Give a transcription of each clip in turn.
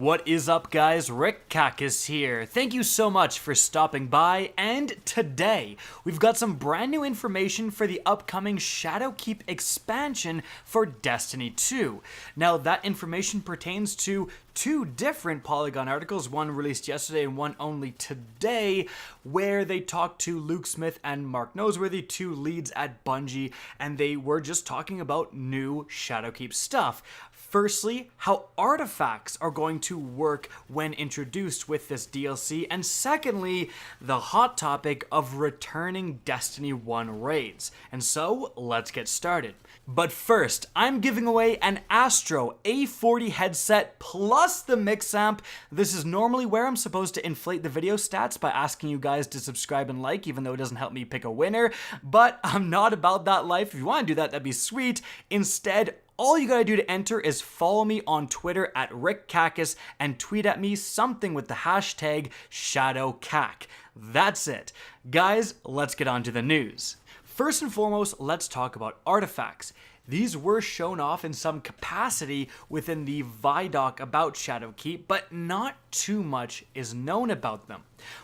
What is up, guys? Kackis here. Thank you so much for stopping by, and today we've got some brand new information for the upcoming Shadowkeep expansion for Destiny 2. Now, that information pertains to two different Polygon articles, one released yesterday and one only today, where they talked to Luke Smith and Mark Noseworthy, two leads at Bungie, and they were just talking about new Shadowkeep stuff. Firstly, how artifacts are going to work when introduced with this DLC, and secondly, the hot topic of returning Destiny 1 raids. And so, let's get started. But first, I'm giving away an ASTRO A40 headset plus the mix amp. This is normally where I'm supposed to inflate the video stats by asking you guys to subscribe and like, even though it doesn't help me pick a winner, but I'm not about that life. If you want to do that, that'd be sweet. Instead, all you gotta do to enter is follow me on Twitter at RickKackis and tweet at me something with the hashtag ShadowCack. That's it. Guys, let's get on to the news. First and foremost, let's talk about artifacts. These were shown off in some capacity within the Vidoc about Shadowkeep, but not too much is known about them.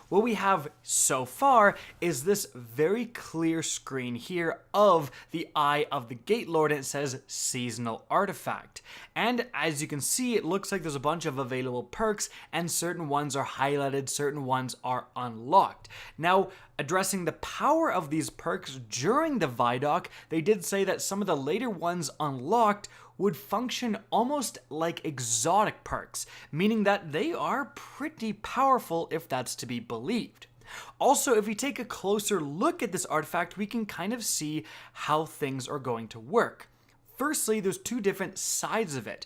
What we have so far is this very clear screen here of the Eye of the Gate Lord, and it says Seasonal Artifact. And as you can see, it looks like there's a bunch of available perks, and certain ones are highlighted, certain ones are unlocked. Now, addressing the power of these perks during the Vidoc, they did say that some of the later ones unlocked would function almost like exotic perks, meaning that they are pretty powerful if that's to be believed. Also, if we take a closer look at this artifact, we can kind of see how things are going to work. Firstly, there's two different sides of it.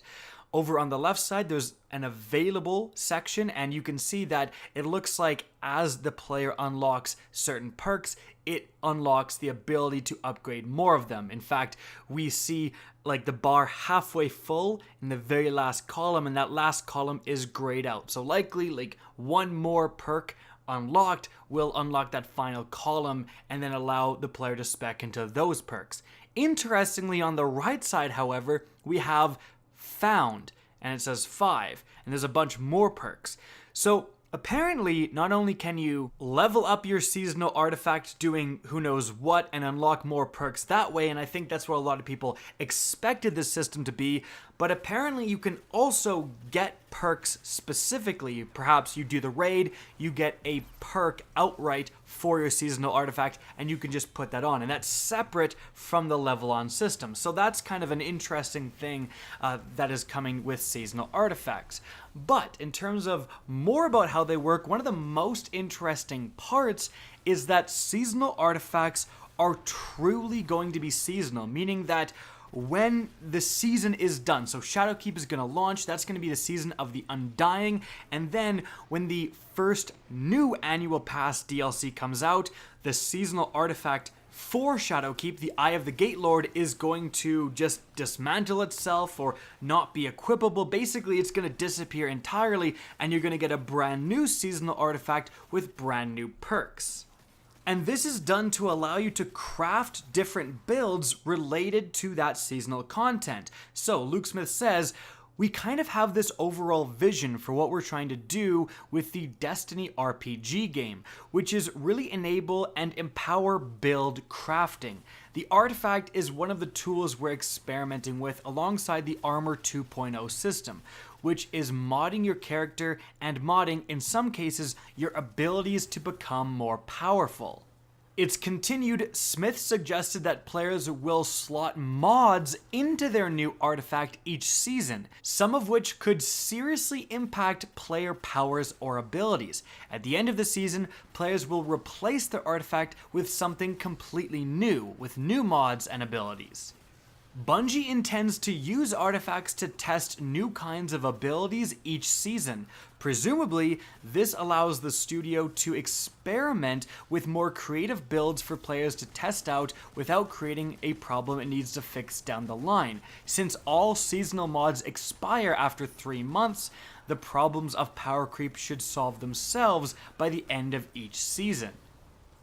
Over on the left side, there's an available section, and you can see that it looks like as the player unlocks certain perks, it unlocks the ability to upgrade more of them. In fact, we see like the bar halfway full in the very last column, and that last column is grayed out. So likely like one more perk unlocked will unlock that final column and then allow the player to spec into those perks. Interestingly, on the right side, however, we have found, and it says 5, and there's a bunch more perks. So apparently, not only can you level up your seasonal artifact doing who knows what and unlock more perks that way, and I think that's what a lot of people expected this system to be, but apparently you can also get perks specifically. Perhaps you do the raid, you get a perk outright for your seasonal artifact, and you can just put that on, and that's separate from the level on system. So that's kind of an interesting thing that is coming with seasonal artifacts. But in terms of more about how they work, one of the most interesting parts is that seasonal artifacts are truly going to be seasonal, meaning that when the season is done, so Shadowkeep is going to launch, that's going to be the season of the Undying, and then when the first new annual pass DLC comes out, the seasonal artifact for Shadowkeep, the Eye of the Gate Lord, is going to just dismantle itself or not be equipable. Basically, it's going to disappear entirely, and you're going to get a brand new seasonal artifact with brand new perks. And this is done to allow you to craft different builds related to that seasonal content. So Luke Smith says, we kind of have this overall vision for what we're trying to do with the Destiny RPG game, which is really enable and empower build crafting. The artifact is one of the tools we're experimenting with alongside the Armor 2.0 system, which is modding your character and modding, in some cases, your abilities to become more powerful. It's continued, Smith suggested that players will slot mods into their new artifact each season, some of which could seriously impact player powers or abilities. At the end of the season, players will replace their artifact with something completely new, with new mods and abilities. Bungie intends to use artifacts to test new kinds of abilities each season. Presumably, this allows the studio to experiment with more creative builds for players to test out without creating a problem it needs to fix down the line. Since all seasonal mods expire after 3 months, the problems of power creep should solve themselves by the end of each season.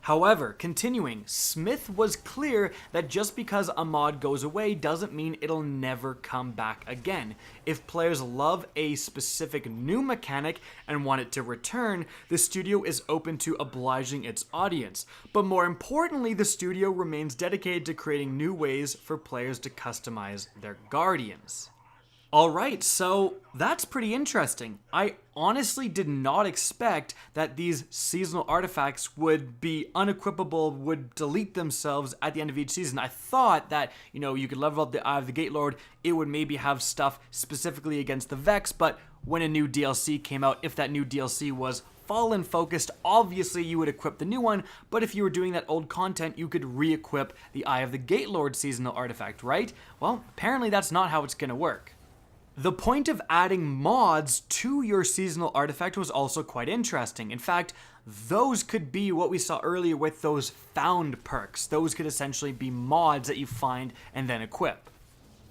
However, continuing, Smith was clear that just because a mod goes away doesn't mean it'll never come back again. If players love a specific new mechanic and want it to return, the studio is open to obliging its audience. But more importantly, the studio remains dedicated to creating new ways for players to customize their Guardians. Alright, so that's pretty interesting. I honestly did not expect that these seasonal artifacts would be unequipable, would delete themselves at the end of each season. I thought that, you could level up the Eye of the Gate Lord, it would maybe have stuff specifically against the Vex, but when a new DLC came out, if that new DLC was Fallen focused, obviously you would equip the new one, but if you were doing that old content, you could re-equip the Eye of the Gate Lord seasonal artifact, right? Well, apparently that's not how it's gonna work. The point of adding mods to your seasonal artifact was also quite interesting. In fact, those could be what we saw earlier with those found perks. Those could essentially be mods that you find and then equip.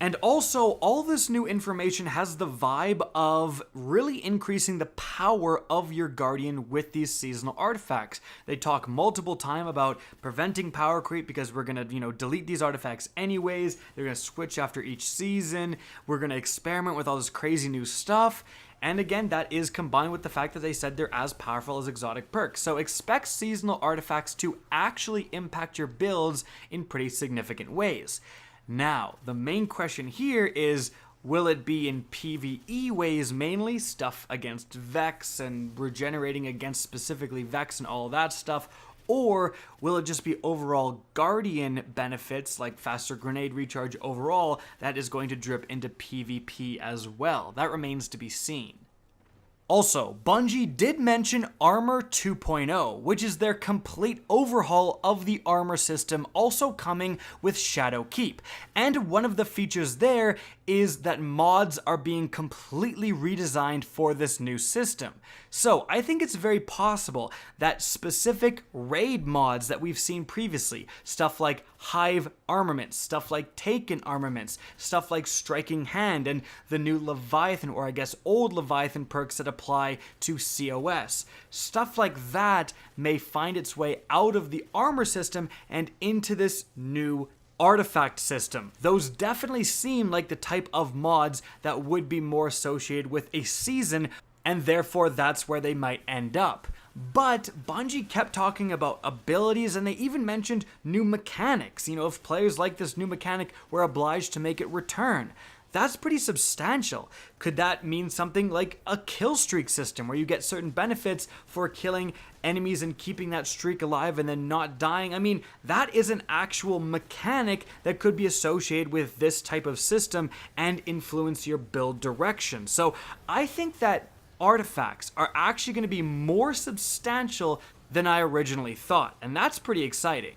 And also, all this new information has the vibe of really increasing the power of your Guardian with these seasonal artifacts. They talk multiple times about preventing power creep because we're gonna, delete these artifacts anyways. They're gonna switch after each season. We're gonna experiment with all this crazy new stuff. And again, that is combined with the fact that they said they're as powerful as exotic perks. So expect seasonal artifacts to actually impact your builds in pretty significant ways. Now, the main question here is, will it be in PvE ways mainly, stuff against Vex and regenerating against specifically Vex and all that stuff, or will it just be overall Guardian benefits like faster grenade recharge overall that is going to drip into PvP as well? That remains to be seen. Also, Bungie did mention Armor 2.0, which is their complete overhaul of the armor system, also coming with Shadowkeep. And one of the features there is that mods are being completely redesigned for this new system. So I think it's very possible that specific raid mods that we've seen previously, stuff like Hive armaments, stuff like Taken armaments, stuff like Striking Hand, and the new Leviathan, or I guess old Leviathan perks that apply to COS. Stuff like that may find its way out of the armor system and into this new artifact system. Those definitely seem like the type of mods that would be more associated with a season, and therefore that's where they might end up. But Bungie kept talking about abilities, and they even mentioned new mechanics. If players like this new mechanic, we're obliged to make it return. That's pretty substantial. Could that mean something like a kill streak system where you get certain benefits for killing enemies and keeping that streak alive and then not dying? I mean, that is an actual mechanic that could be associated with this type of system and influence your build direction. So I think that artifacts are actually going to be more substantial than I originally thought, and that's pretty exciting.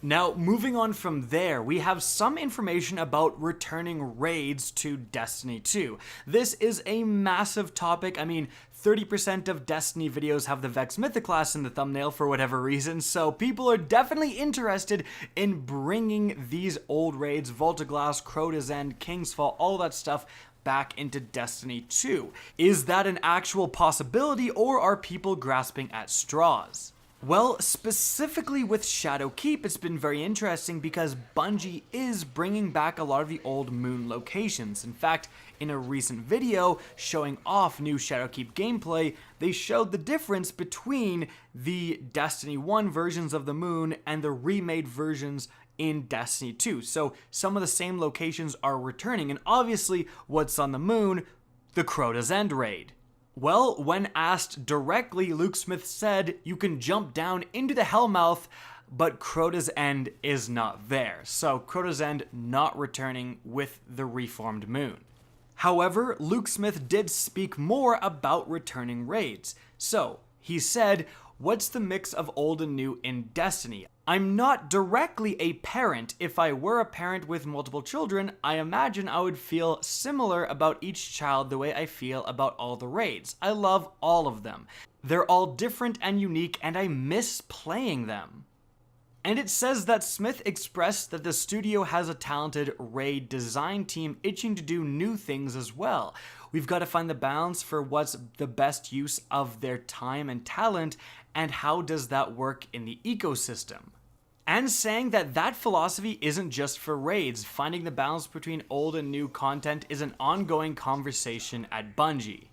Now, moving on from there, we have some information about returning raids to Destiny 2. This is a massive topic. I mean, 30% of Destiny videos have the Vex Mythoclast in the thumbnail for whatever reason, so people are definitely interested in bringing these old raids, Voltaglass, Crota's End, King's Fall, all that stuff back into Destiny 2. Is that an actual possibility, or are people grasping at straws? Well, specifically with Shadowkeep, it's been very interesting because Bungie is bringing back a lot of the old moon locations. In fact, in a recent video showing off new Shadowkeep gameplay, they showed the difference between the Destiny 1 versions of the moon and the remade versions in Destiny 2. So some of the same locations are returning, and obviously what's on the moon? The Crota's End raid. Well, when asked directly, Luke Smith said you can jump down into the Hellmouth, but Crota's End is not there. So Crota's End not returning with the reformed moon. However, Luke Smith did speak more about returning raids. So he said, "What's the mix of old and new in Destiny? I'm not directly a parent. If I were a parent with multiple children, I imagine I would feel similar about each child the way I feel about all the raids. I love all of them. They're all different and unique, and I miss playing them." And it says that Smith expressed that the studio has a talented raid design team itching to do new things as well. We've got to find the balance for what's the best use of their time and talent, and how does that work in the ecosystem. And saying that that philosophy isn't just for raids. Finding the balance between old and new content is an ongoing conversation at Bungie.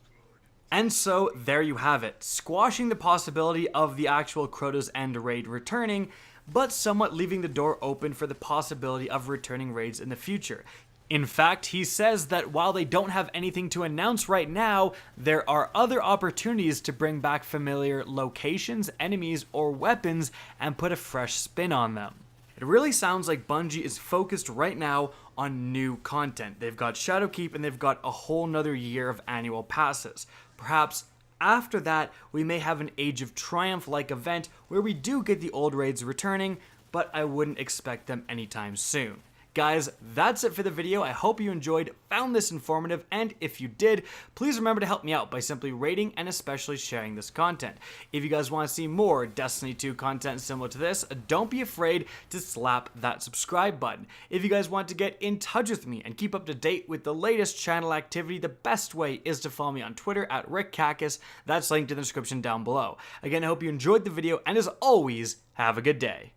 And so, there you have it, squashing the possibility of the actual Crota's End raid returning, but somewhat leaving the door open for the possibility of returning raids in the future. In fact, he says that while they don't have anything to announce right now, there are other opportunities to bring back familiar locations, enemies, or weapons and put a fresh spin on them. It really sounds like Bungie is focused right now on new content. They've got Shadowkeep and they've got a whole nother year of annual passes. Perhaps after that, we may have an Age of Triumph-like event where we do get the old raids returning, but I wouldn't expect them anytime soon. Guys, that's it for the video. I hope you enjoyed, found this informative, and if you did, please remember to help me out by simply rating and especially sharing this content. If you guys want to see more Destiny 2 content similar to this, don't be afraid to slap that subscribe button. If you guys want to get in touch with me and keep up to date with the latest channel activity, the best way is to follow me on Twitter at @RickKackis. That's linked in the description down below. Again, I hope you enjoyed the video, and as always, have a good day.